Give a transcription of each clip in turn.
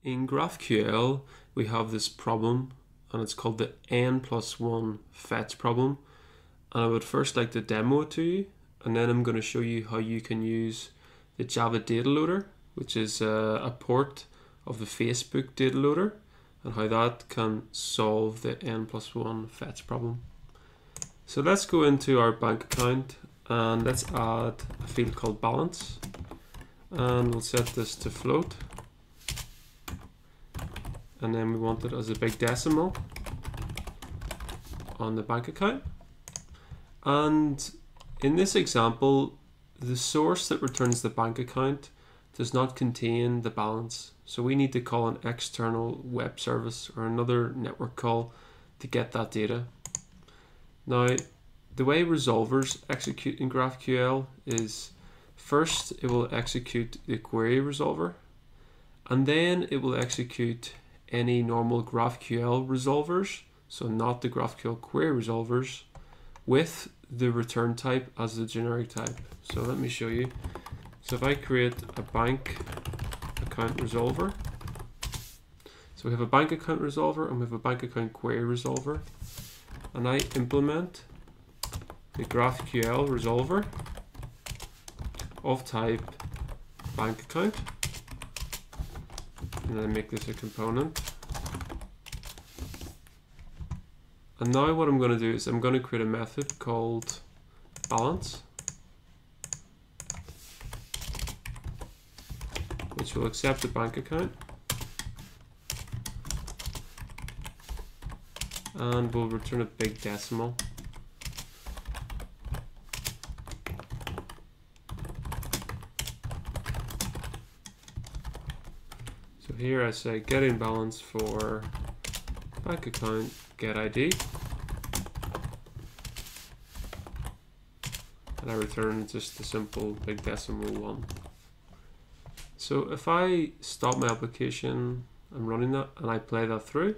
In GraphQL, we have this problem, and it's called the N+1 fetch problem. And I would first like to demo it to you, and then I'm going to show you how you can use the Java DataLoader, which is a port of the Facebook DataLoader, and how that can solve the N+1 fetch problem. So let's go into our bank account and let's add a field called balance, and we'll set this to float, and then we want it as a big decimal on the bank account. And in this example, the source that returns the bank account does not contain the balance, so we need to call an external web service or another network call to get that data. Now, the way resolvers execute in GraphQL is first it will execute the query resolver, and then it will execute any normal GraphQL resolvers, so not the GraphQL query resolvers, with the return type as the generic type. So let me show you. So if I create a bank account resolver, so we have a bank account resolver and we have a bank account query resolver, and I implement the GraphQL resolver of type bank account, and then I make this a component. And now what I'm going to do is I'm going to create a method called balance, which will accept the bank account and will return a big decimal. So here I say getting balance for bank account get ID, and I return just a simple big decimal 1. So if I stop my application, I'm running that, and I play that through,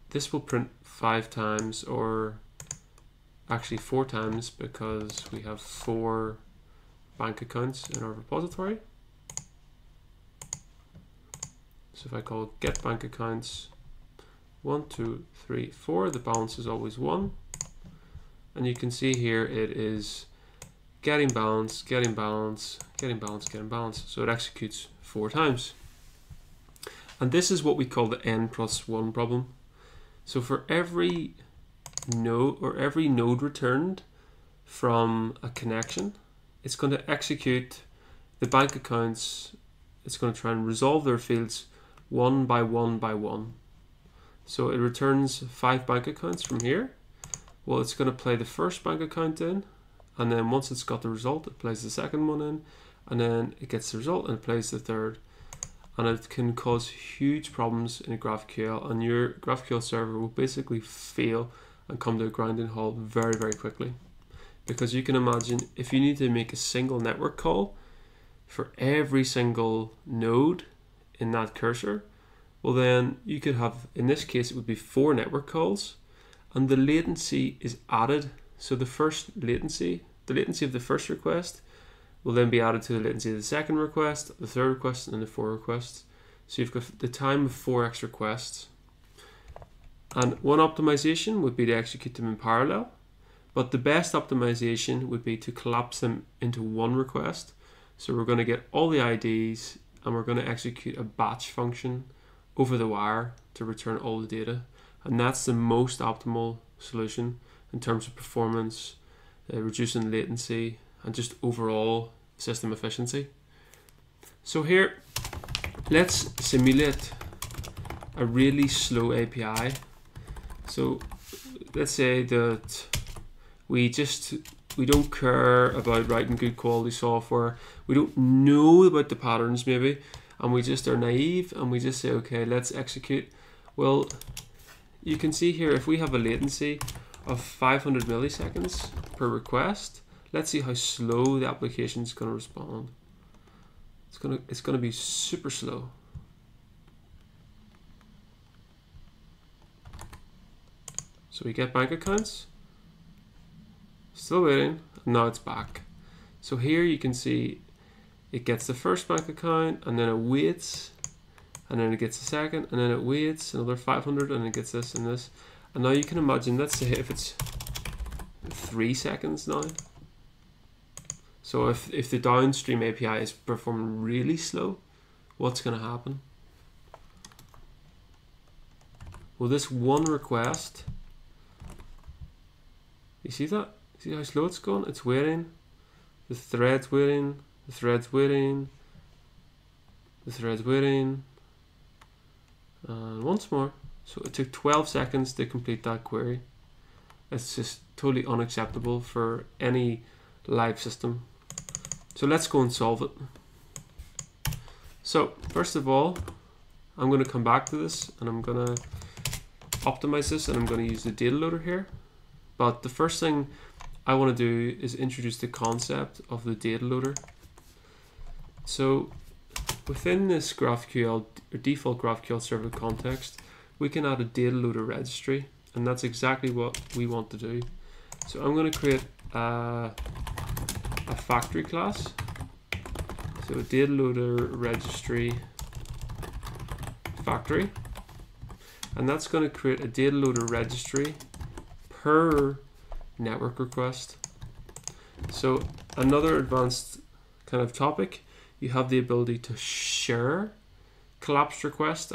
this will print 5 times, or actually 4 times, because we have 4 bank accounts in our repository. So if I call get bank accounts 1, 2, 3, 4, the balance is always 1. And you can see here it is getting balance, getting balance, getting balance, getting balance. So it executes 4 times. And this is what we call the N+1 problem. So for every node, or every node returned from a connection, it's going to execute the bank accounts. It's going to try and resolve their fields 1 by 1 by 1. So it returns 5 bank accounts from here. Well, it's going to play the first bank account in, and then once it's got the result, it plays the second one in, and then it gets the result and it plays the third. And it can cause huge problems in a GraphQL, and your GraphQL server will basically fail and come to a grinding halt very, very quickly. Because you can imagine if you need to make a single network call for every single node in that cursor, well then you could have, in this case it would be 4 network calls, and the latency is added. So the latency of the first request will then be added to the latency of the second request, the third request, and the 4 requests. So you've got the time of 4 extra requests. And one optimization would be to execute them in parallel, but the best optimization would be to collapse them into one request. So we're going to get all the IDs and we're going to execute a batch function over the wire to return all the data. And that's the most optimal solution in terms of performance, reducing latency, and just overall system efficiency. So here, let's simulate a really slow API. So let's say that we don't care about writing good quality software. We don't know about the patterns maybe, and we just are naive and we just say, okay, let's execute. Well, you can see here, if we have a latency of 500 milliseconds per request, let's see how slow the application is going to respond. It's going to be super slow. So we get bank accounts, still waiting, and now it's back. So here you can see it gets the first bank account, and then it waits, and then it gets the second, and then it waits another 500, and it gets this and this. And now you can imagine, let's say if it's 3 seconds now. So if the downstream API is performing really slow, what's going to happen? Well, this one request, you see that? See how slow it's going? It's waiting. The thread's waiting. The thread's waiting. The thread's waiting. And once more. So it took 12 seconds to complete that query. It's just totally unacceptable for any live system. So let's go and solve it. So first of all, I'm going to come back to this and I'm going to optimize this, and I'm going to use the DataLoader here. But the first thing I want to do is introduce the concept of the DataLoader. So within this GraphQL or default GraphQL server context, we can add a DataLoader registry, and that's exactly what we want to do. So I'm going to create a factory class. So a DataLoader registry factory, and that's going to create a DataLoader registry per network request. So another advanced kind of topic, you have the ability to share collapsed requests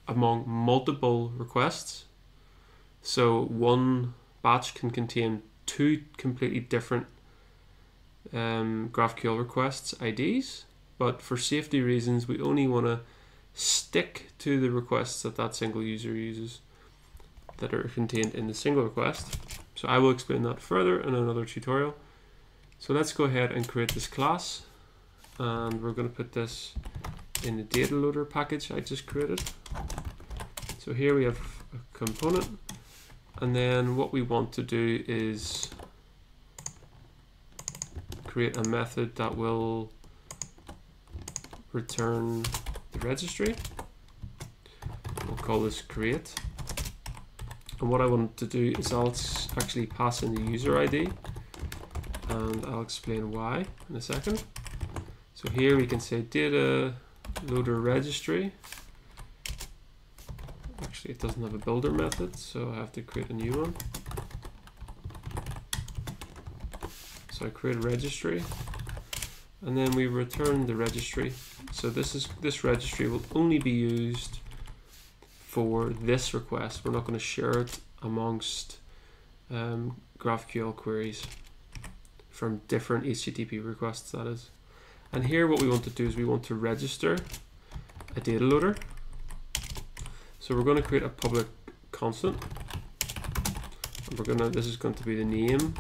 among multiple requests. So one batch can contain 2 completely different GraphQL requests IDs, but for safety reasons we only want to stick to the requests that that single user uses that are contained in the single request. So I will explain that further in another tutorial. So let's go ahead and create this class, and we're going to put this in the DataLoader package I just created. So here we have a component, and then what we want to do is create a method that will return the registry. We'll call this create. And what I want to do is I'll actually pass in the user ID, and I'll explain why in a second. So here we can say DataLoader registry. Actually, it doesn't have a builder method, so I have to create a new one. So I create a registry, and then we return the registry. So this registry will only be used for this request. We're not going to share it amongst GraphQL queries from different HTTP requests, that is. And here what we want to do is we want to register a DataLoader. So we're going to create a public constant. And this is going to be the name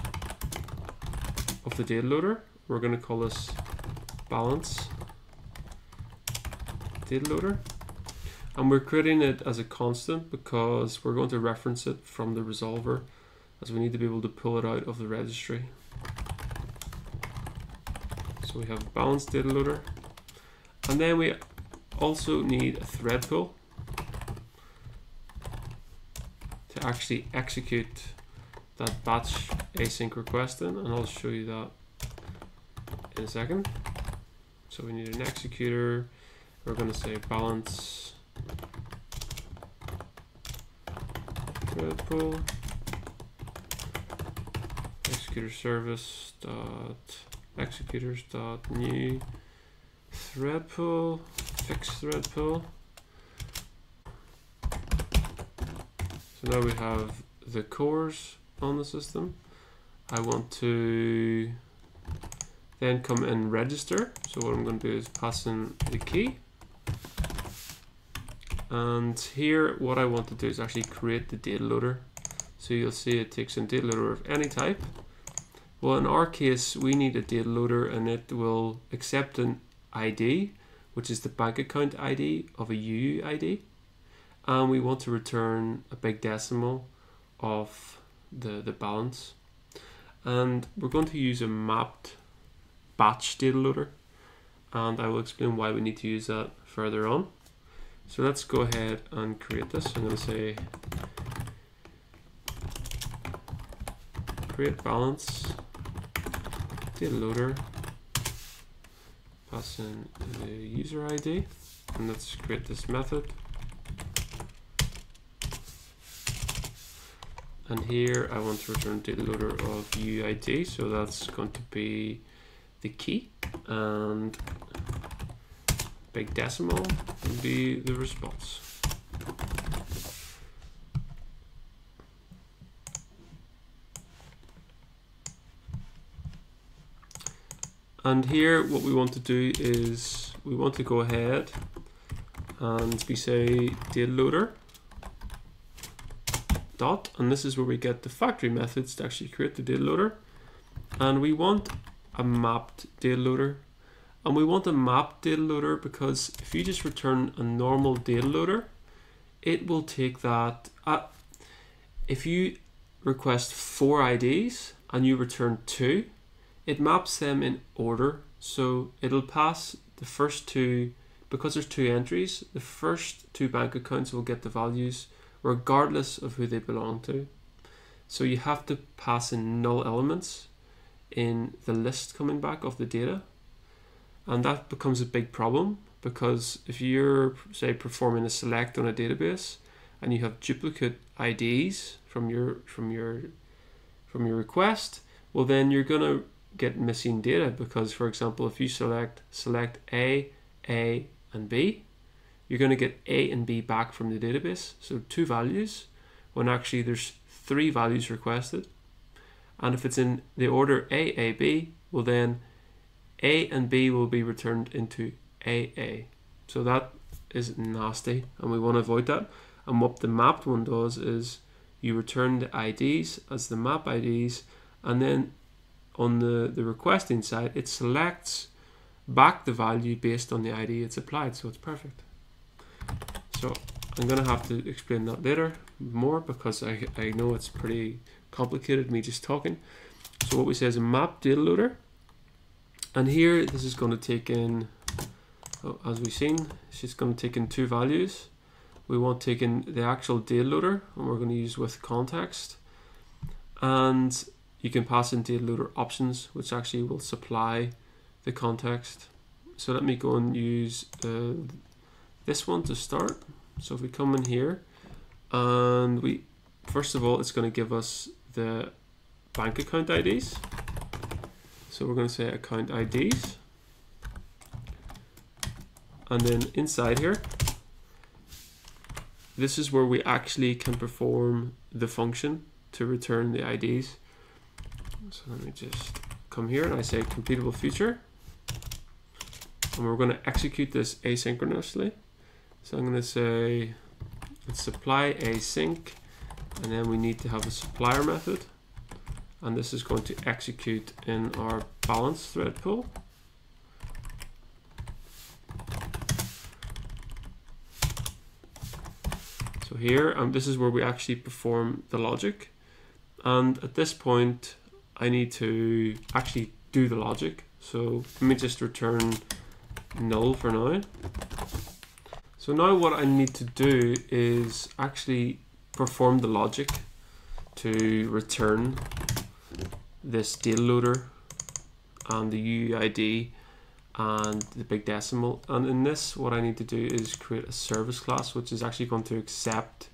of the DataLoader. We're going to call this balance DataLoader. And we're creating it as a constant because we're going to reference it from the resolver, as we need to be able to pull it out of the registry. So we have balance DataLoader, and then we also need a thread pool to actually execute that batch async request in, and I'll show you that in a second. So we need an executor. We're going to say balance thread pool executor service dot executors dot new thread pool fix thread pool. So now we have the cores on the system. I want to then come and register. So what I'm going to do is pass in the key. And here what I want to do is actually create the DataLoader. So you'll see it takes in DataLoader of any type. Well, in our case, we need a DataLoader, and it will accept an ID, which is the bank account ID of a UUID. And we want to return a big decimal of the balance. And we're going to use a mapped batch DataLoader, and I will explain why we need to use that further on. So let's go ahead and create this. I'm going to say create balance DataLoader pass in the user ID, and let's create this method. And here I want to return DataLoader of UID, so that's going to be the key, and big decimal will be the response. And here what we want to do is we want to go ahead and we say DataLoader dot, and this is where we get the factory methods to actually create the DataLoader. And we want a mapped DataLoader, and we want a mapped DataLoader because if you just return a normal DataLoader, it will take that. If you request 4 IDs and you return 2, it maps them in order, so it'll pass the first 2, because there's 2 entries, the first 2 bank accounts will get the values regardless of who they belong to. So you have to pass in null elements in the list coming back of the data, and that becomes a big problem because if you're, say, performing a select on a database and you have duplicate IDs from your request, well then you're gonna get missing data, because for example if you select A, and B, you're going to get A and B back from the database, so 2 values, when actually there's 3 values requested. And if it's in the order A, B, well then A and B will be returned into AA. So that is nasty, and we want to avoid that. And what the mapped one does is you return the IDs as the map IDs, and then on the requesting side, it selects back the value based on the ID it's applied, so it's perfect. So I'm going to have to explain that later more because I know it's pretty complicated, me just talking. So what we say is a map DataLoader, and here this is going to take in, as we've seen, it's just going to take in 2 values. We want to take in the actual DataLoader, and we're going to use with context, and you can pass in DataLoader options, which actually will supply the context. So let me go and use this one to start. So if we come in here, and we, first of all, it's going to give us the bank account IDs. So we're going to say account IDs, and then inside here, this is where we actually can perform the function to return the IDs. So let me just come here and I say completable feature, and we're going to execute this asynchronously. So I'm going to say let's supply async, and then we need to have a supplier method, and this is going to execute in our balance thread pool. So here, this is where we actually perform the logic, and at this point I need to actually do the logic. So let me just return null for now. So now what I need to do is actually perform the logic to return this DataLoader and the UID and the big decimal. And in this, what I need to do is create a service class, which is actually going to accept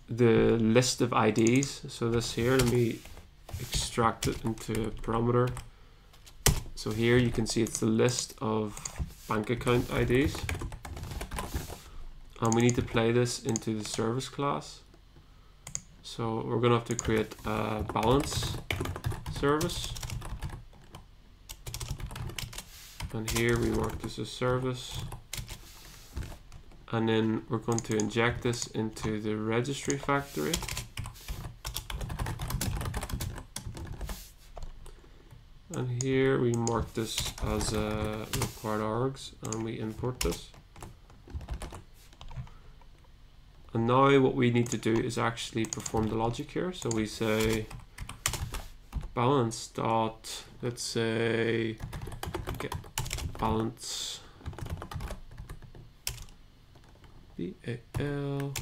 the list of IDs. So this here, let me extract it into a parameter. So here you can see it's the list of bank account IDs, and we need to play this into the service class. So we're going to have to create a balance service, and here we mark this as service, and then we're going to inject this into the registry factory. And here we mark this as required args, and we import this. And now what we need to do is actually perform the logic here. So we say balance dot, let's say get balance BAL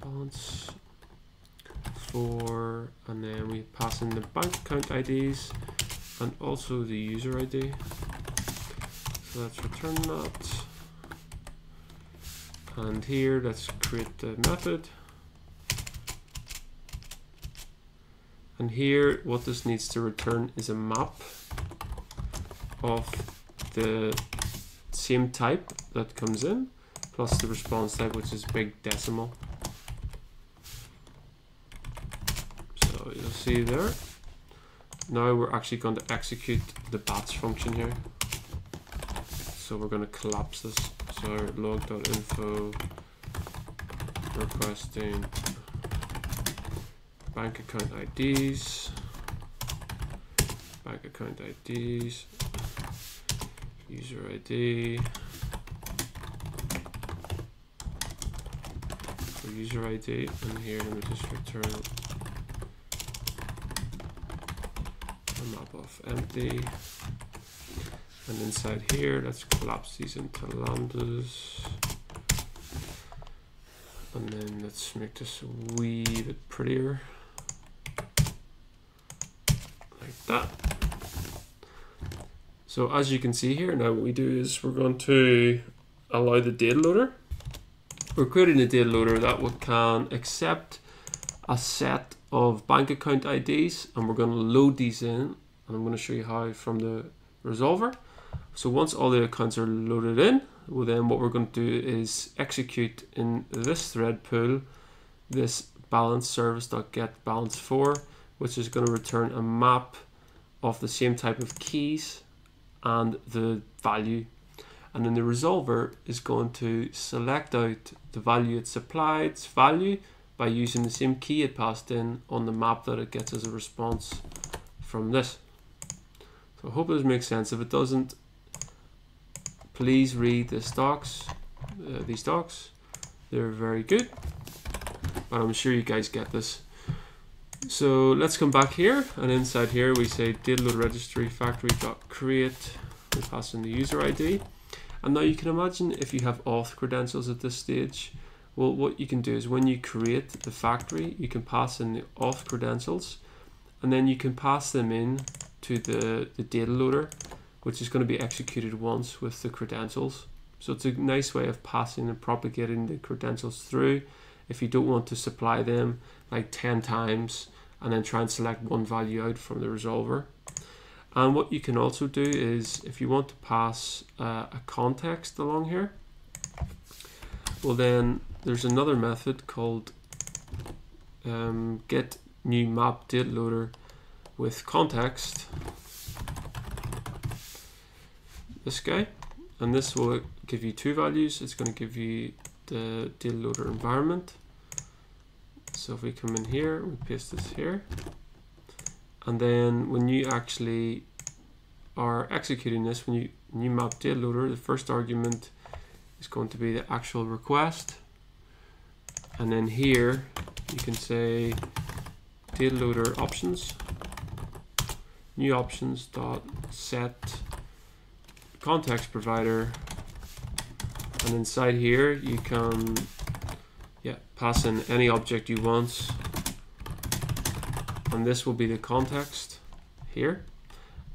balance for, and then we pass in the bank account IDs and also the user ID. So let's return that. And here, let's create the method. And here, what this needs to return is a map of the same type that comes in, plus the response type, which is big decimal. So you'll see there. Now we're actually going to execute the batch function here. So we're going to collapse this. So log.info requesting bank account IDs, user ID, for user ID, and here let me just return a map of empty. And inside here, let's collapse these into lambdas. And then let's make this a wee bit prettier. Like that. So as you can see here, now what we do is we're going to allow the DataLoader. We're creating a DataLoader that can accept a set of bank account IDs, and we're going to load these in. And I'm going to show you how from the resolver. So once all the accounts are loaded in, well then what we're going to do is execute in this thread pool this balance service.get balance 4, which is going to return a map of the same type of keys and the value. And then the resolver is going to select out the value it supplied, its value, by using the same key it passed in on the map that it gets as a response from this. So I hope this makes sense. If it doesn't, please read the docs. These docs, they're very good, but I'm sure you guys get this. So let's come back here, and inside here we say DataLoader registry factory.create. We pass in the user ID, and now you can imagine if you have auth credentials at this stage. Well, what you can do is when you create the factory, you can pass in the auth credentials, and then you can pass them in to the DataLoader, which is going to be executed once with the credentials. So it's a nice way of passing and propagating the credentials through if you don't want to supply them like 10 times and then try and select one value out from the resolver. And what you can also do is if you want to pass a context along here, well then there's another method called get new map DataLoader with context, this guy, and this will give you two values. It's going to give you the DataLoader environment. So if we come in here, we paste this here, and then when you actually are executing this, when you map DataLoader, the first argument is going to be the actual request, and then here you can say DataLoader options, new options dot set context provider, and inside here you can pass in any object you want, and this will be the context here,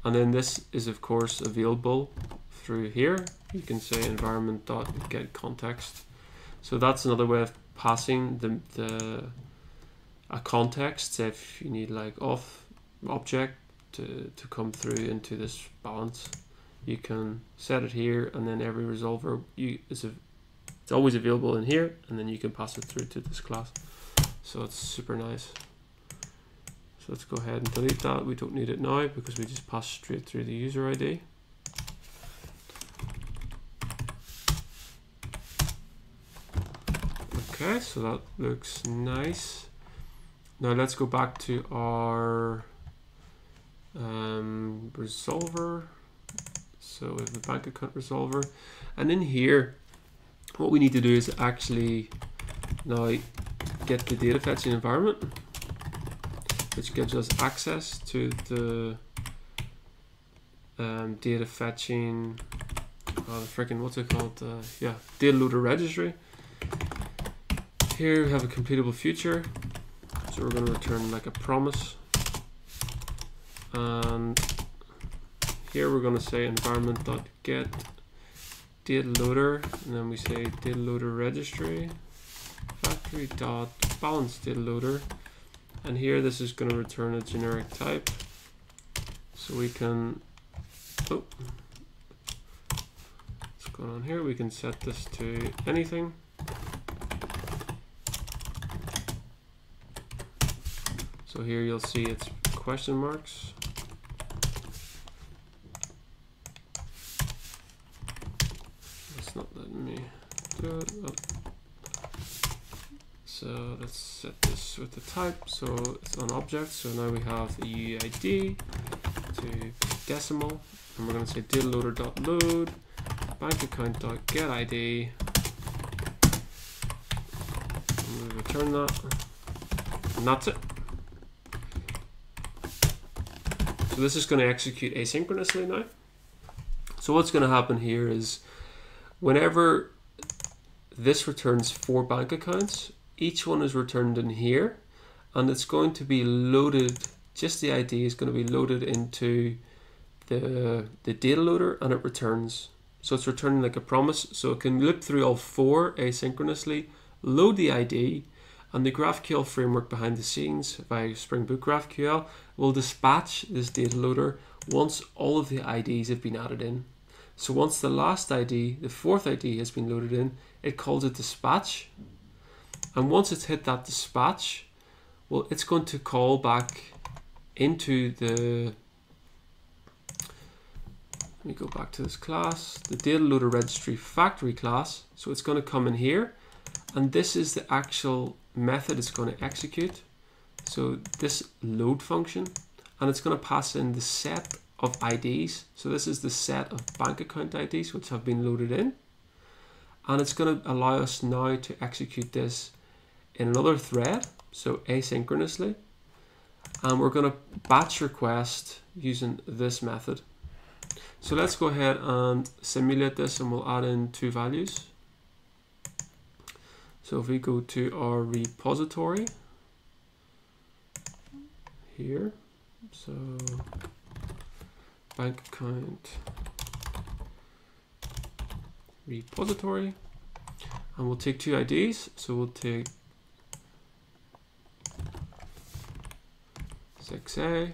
and then this is of course available through here. You can say environment.getContext. So that's another way of passing a context if you need like auth object to come through into this balance. You can set it here, and then every resolver it's always available in here, and then you can pass it through to this class. So it's super nice. So let's go ahead and delete that. We don't need it now because we just pass straight through the user ID. Okay, so that looks nice. Now let's go back to our resolver. So we have the bank account resolver, and in here what we need to do is actually now get the data fetching environment, which gives us access to the data fetching, what's it called? DataLoader registry. Here we have a completable future, so we're going to return like a promise, and here we're going to say environment.get DataLoader, and then we say DataLoader registry factory dot balance DataLoader, and here this is going to return a generic type, so we can what's going on here, we can set this to anything. So here you'll see it's question marks. It's not letting me do it. Oh. So let's set this with the type, so it's on object. So now we have the UID to decimal, and we're going to say DataLoader.load bankaccount.getID, and we'll return that, and that's it. So this is going to execute asynchronously now. So what's going to happen here is whenever this returns 4 bank accounts, each one is returned in here, and it's going to be loaded, just the ID is going to be loaded into the DataLoader, and it returns. So it's returning like a promise, so it can loop through all 4 asynchronously, load the ID, and the GraphQL framework behind the scenes via Spring Boot GraphQL will dispatch this DataLoader once all of the IDs have been added in. So once the last ID, the 4th ID, has been loaded in, it calls it dispatch. And once it's hit that dispatch, well, it's going to call back into the, let me go back to this class, the DataLoader registry factory class. So it's going to come in here, and this is the actual method it's going to execute. So this load function, and it's going to pass in the set of IDs. So this is the set of bank account IDs which have been loaded in, and it's going to allow us now to execute this in another thread, so asynchronously, and we're going to batch request using this method. So let's go ahead and simulate this, and we'll add in 2 values. So if we go to our repository here, so bank account repository, and we'll take 2 IDs. So we'll take 6A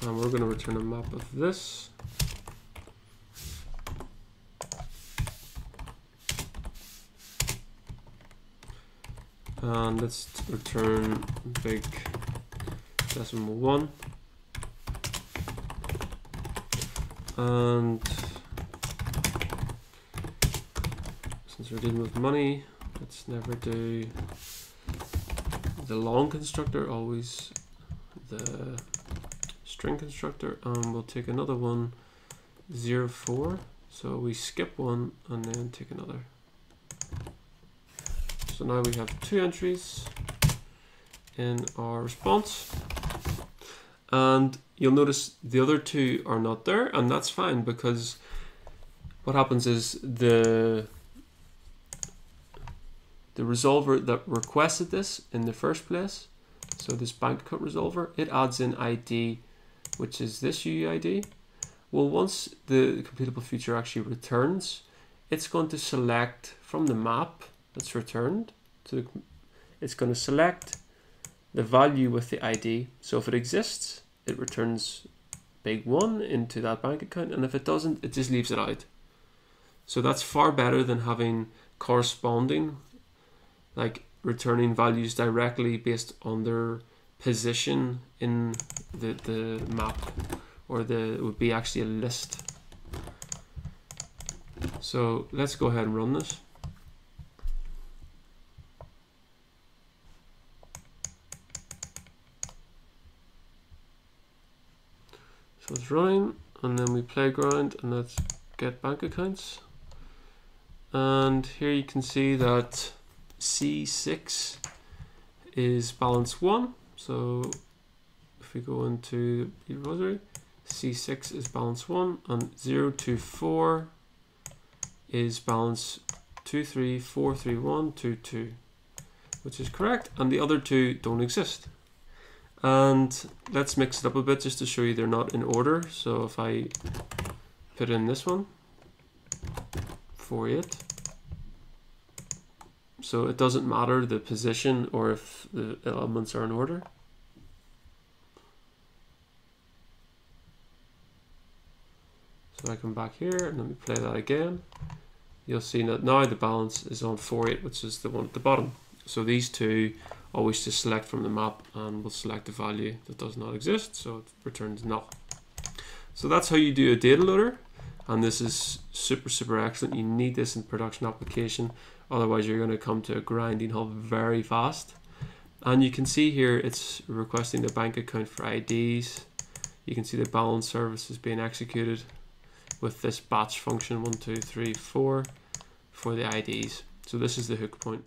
and we're going to return a map of this. And let's return big decimal 1. And since we're dealing with money, let's never do the long constructor, always the string constructor, and we'll take another one, 04. So we skip one and then take another. So now we have 2 entries in our response, and you'll notice the other 2 are not there, and that's fine, because what happens is the resolver that requested this in the first place, so this bank account resolver, it adds in ID, which is this UUID. Well, once the completable feature actually returns, it's going to select from the map that's returned. So it's going to select the value with the ID. So if it exists, it returns big 1 into that bank account, and if it doesn't, it just leaves it out. So that's far better than having corresponding, like returning values directly based on their position in the map, or it would be actually a list. So let's go ahead and run this. So it's running, and then we playground, and let's get bank accounts. And here you can see that C6 is balance 1. So if we go into the repository, C6 is balance 1, and 024 is balance 2343122, which is correct, and the other 2 don't exist. And let's mix it up a bit just to show you they're not in order. So if I put in this one, 48. So it doesn't matter the position or if the elements are in order. So I come back here and let me play that again. You'll see that now the balance is on 48, which is the one at the bottom. So these two always just select from the map and we'll select the value that does not exist, so it returns null. So that's how you do a data loader, and this is super excellent. You need this in production application, otherwise you're going to come to a grinding halt very fast. And you can see here it's requesting the bank account for IDs. You can see the balance service is being executed with this batch function 1, 2, 3, 4 for the IDs. So this is the hook point.